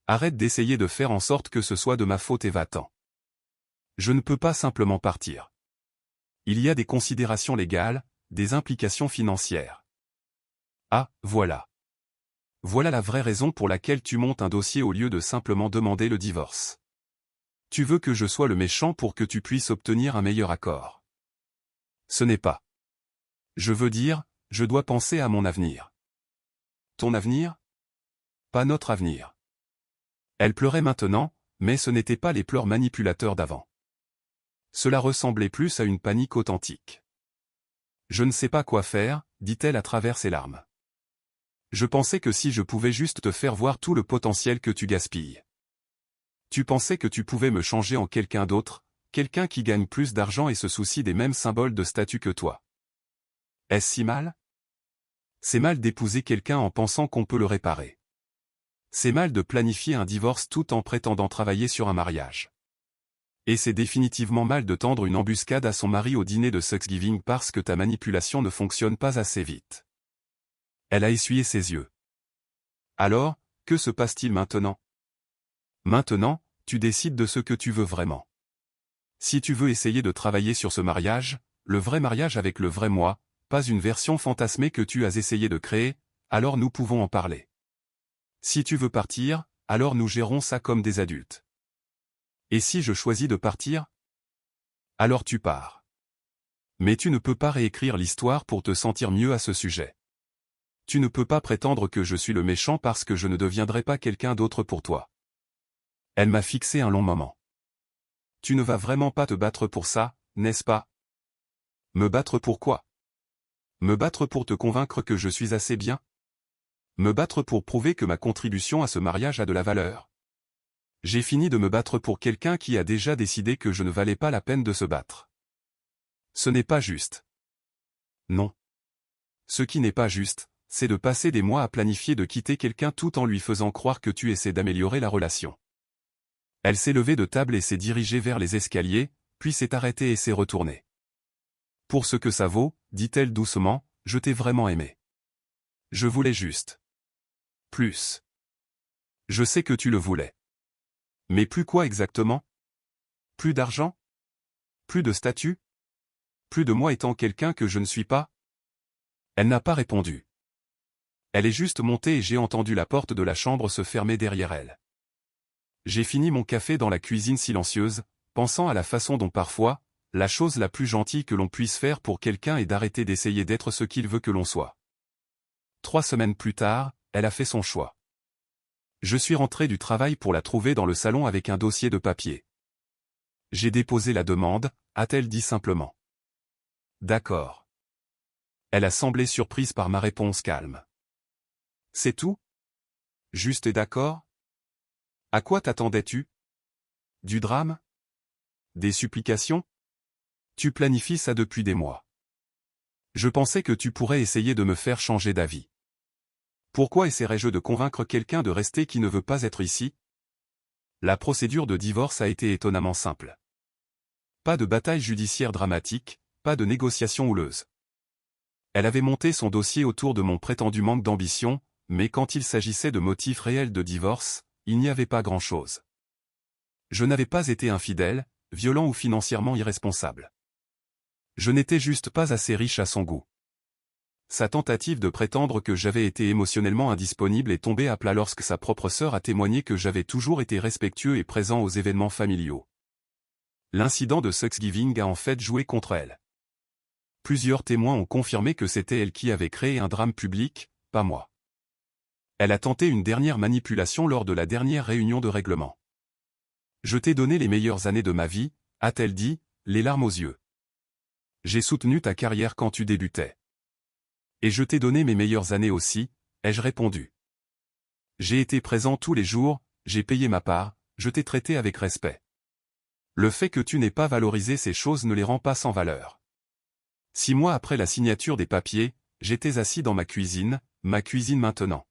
Arrête d'essayer de faire en sorte que ce soit de ma faute et va-t'en. Je ne peux pas simplement partir. Il y a des considérations légales, des implications financières. Ah, voilà. Voilà la vraie raison pour laquelle tu montes un dossier au lieu de simplement demander le divorce. Tu veux que je sois le méchant pour que tu puisses obtenir un meilleur accord. Ce n'est pas. Je veux dire, je dois penser à mon avenir. Ton avenir? Pas notre avenir. Elle pleurait maintenant, mais ce n'étaient pas les pleurs manipulateurs d'avant. Cela ressemblait plus à une panique authentique. Je ne sais pas quoi faire, dit-elle à travers ses larmes. Je pensais que si je pouvais juste te faire voir tout le potentiel que tu gaspilles. Tu pensais que tu pouvais me changer en quelqu'un d'autre, quelqu'un qui gagne plus d'argent et se soucie des mêmes symboles de statut que toi. Est-ce si mal? C'est mal d'épouser quelqu'un en pensant qu'on peut le réparer. C'est mal de planifier un divorce tout en prétendant travailler sur un mariage. Et c'est définitivement mal de tendre une embuscade à son mari au dîner de Thanksgiving parce que ta manipulation ne fonctionne pas assez vite. Elle a essuyé ses yeux. Alors, que se passe-t-il maintenant? Maintenant, tu décides de ce que tu veux vraiment. Si tu veux essayer de travailler sur ce mariage, le vrai mariage avec le vrai moi, pas une version fantasmée que tu as essayé de créer, alors nous pouvons en parler. Si tu veux partir, alors nous gérons ça comme des adultes. Et si je choisis de partir? Alors tu pars. Mais tu ne peux pas réécrire l'histoire pour te sentir mieux à ce sujet. Tu ne peux pas prétendre que je suis le méchant parce que je ne deviendrai pas quelqu'un d'autre pour toi. Elle m'a fixé un long moment. Tu ne vas vraiment pas te battre pour ça, n'est-ce pas? Me battre pour quoi? Me battre pour te convaincre que je suis assez bien? Me battre pour prouver que ma contribution à ce mariage a de la valeur? J'ai fini de me battre pour quelqu'un qui a déjà décidé que je ne valais pas la peine de se battre. Ce n'est pas juste. Non. Ce qui n'est pas juste, c'est de passer des mois à planifier de quitter quelqu'un tout en lui faisant croire que tu essaies d'améliorer la relation. Elle s'est levée de table et s'est dirigée vers les escaliers, puis s'est arrêtée et s'est retournée. Pour ce que ça vaut, dit-elle doucement, je t'ai vraiment aimé. Je voulais juste. Plus. Je sais que tu le voulais. Mais plus quoi exactement? Plus d'argent? Plus de statut? Plus de moi étant quelqu'un que je ne suis pas? Elle n'a pas répondu. Elle est juste montée et j'ai entendu la porte de la chambre se fermer derrière elle. J'ai fini mon café dans la cuisine silencieuse, pensant à la façon dont parfois, la chose la plus gentille que l'on puisse faire pour quelqu'un est d'arrêter d'essayer d'être ce qu'il veut que l'on soit. 3 semaines plus tard, elle a fait son choix. Je suis rentré du travail pour la trouver dans le salon avec un dossier de papier. J'ai déposé la demande, a-t-elle dit simplement. D'accord. Elle a semblé surprise par ma réponse calme. C'est tout? Juste et d'accord? À quoi t'attendais-tu? Du drame? Des supplications? Tu planifies ça depuis des mois. Je pensais que tu pourrais essayer de me faire changer d'avis. Pourquoi essaierais-je de convaincre quelqu'un de rester qui ne veut pas être ici? La procédure de divorce a été étonnamment simple. Pas de bataille judiciaire dramatique, pas de négociation houleuse. Elle avait monté son dossier autour de mon prétendu manque d'ambition, mais quand il s'agissait de motifs réels de divorce, il n'y avait pas grand-chose. Je n'avais pas été infidèle, violent ou financièrement irresponsable. Je n'étais juste pas assez riche à son goût. Sa tentative de prétendre que j'avais été émotionnellement indisponible est tombée à plat lorsque sa propre sœur a témoigné que j'avais toujours été respectueux et présent aux événements familiaux. L'incident de Thanksgiving a en fait joué contre elle. Plusieurs témoins ont confirmé que c'était elle qui avait créé un drame public, pas moi. Elle a tenté une dernière manipulation lors de la dernière réunion de règlement. Je t'ai donné les meilleures années de ma vie, a-t-elle dit, les larmes aux yeux. J'ai soutenu ta carrière quand tu débutais. Et je t'ai donné mes meilleures années aussi, ai-je répondu. J'ai été présent tous les jours, j'ai payé ma part, je t'ai traité avec respect. Le fait que tu n'aies pas valorisé ces choses ne les rend pas sans valeur. 6 mois après la signature des papiers, j'étais assis dans ma cuisine maintenant.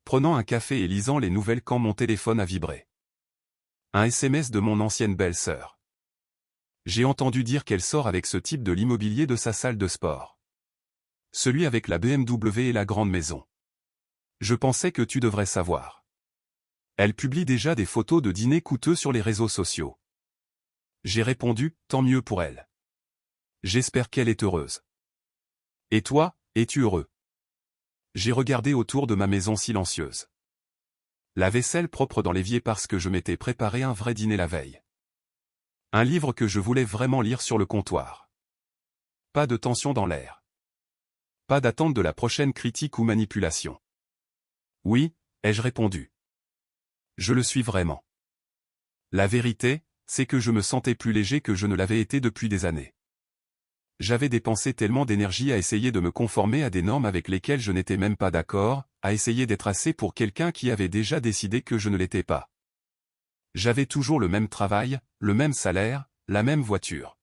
Prenant un café et lisant les nouvelles quand mon téléphone a vibré. Un SMS de mon ancienne belle-sœur. J'ai entendu dire qu'elle sort avec ce type de l'immobilier de sa salle de sport. Celui avec la BMW et la grande maison. Je pensais que tu devrais savoir. Elle publie déjà des photos de dîners coûteux sur les réseaux sociaux. J'ai répondu, tant mieux pour elle. J'espère qu'elle est heureuse. Et toi, es-tu heureux? J'ai regardé autour de ma maison silencieuse. La vaisselle propre dans l'évier parce que je m'étais préparé un vrai dîner la veille. Un livre que je voulais vraiment lire sur le comptoir. Pas de tension dans l'air. Pas d'attente de la prochaine critique ou manipulation. Oui, ai-je répondu. Je le suis vraiment. La vérité, c'est que je me sentais plus léger que je ne l'avais été depuis des années. J'avais dépensé tellement d'énergie à essayer de me conformer à des normes avec lesquelles je n'étais même pas d'accord, à essayer d'être assez pour quelqu'un qui avait déjà décidé que je ne l'étais pas. J'avais toujours le même travail, le même salaire, la même voiture.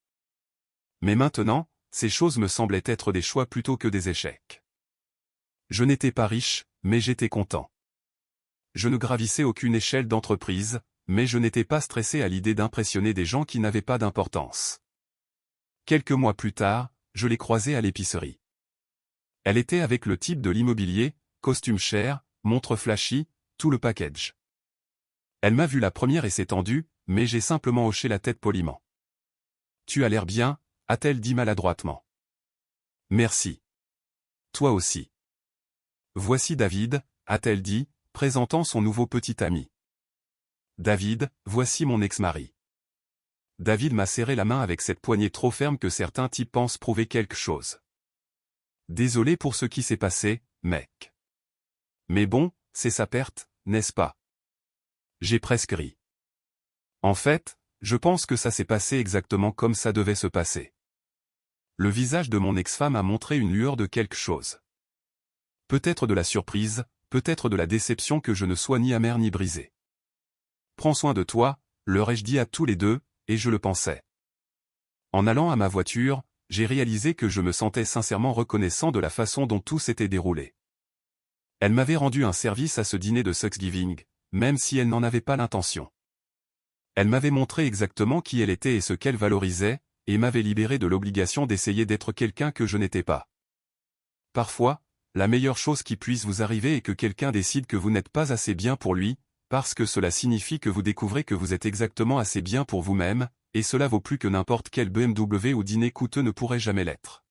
Mais maintenant, ces choses me semblaient être des choix plutôt que des échecs. Je n'étais pas riche, mais j'étais content. Je ne gravissais aucune échelle d'entreprise, mais je n'étais pas stressé à l'idée d'impressionner des gens qui n'avaient pas d'importance. Quelques mois plus tard, je l'ai croisée à l'épicerie. Elle était avec le type de l'immobilier, costume cher, montre flashy, tout le package. Elle m'a vu la première et s'est tendue, mais j'ai simplement hoché la tête poliment. « Tu as l'air bien », a-t-elle dit maladroitement. « Merci. Toi aussi. »« Voici David », a-t-elle dit, présentant son nouveau petit ami. « David, voici mon ex-mari. » David m'a serré la main avec cette poignée trop ferme que certains types pensent prouver quelque chose. Désolé pour ce qui s'est passé, mec. Mais bon, c'est sa perte, n'est-ce pas? J'ai presque ri. En fait, je pense que ça s'est passé exactement comme ça devait se passer. Le visage de mon ex-femme a montré une lueur de quelque chose. Peut-être de la surprise, peut-être de la déception que je ne sois ni amer ni brisé. Prends soin de toi, leur ai-je dit à tous les deux, et je le pensais. En allant à ma voiture, j'ai réalisé que je me sentais sincèrement reconnaissant de la façon dont tout s'était déroulé. Elle m'avait rendu un service à ce dîner de Thanksgiving, même si elle n'en avait pas l'intention. Elle m'avait montré exactement qui elle était et ce qu'elle valorisait, et m'avait libéré de l'obligation d'essayer d'être quelqu'un que je n'étais pas. Parfois, la meilleure chose qui puisse vous arriver est que quelqu'un décide que vous n'êtes pas assez bien pour lui, parce que cela signifie que vous découvrez que vous êtes exactement assez bien pour vous-même, et cela vaut plus que n'importe quel BMW ou dîner coûteux ne pourrait jamais l'être.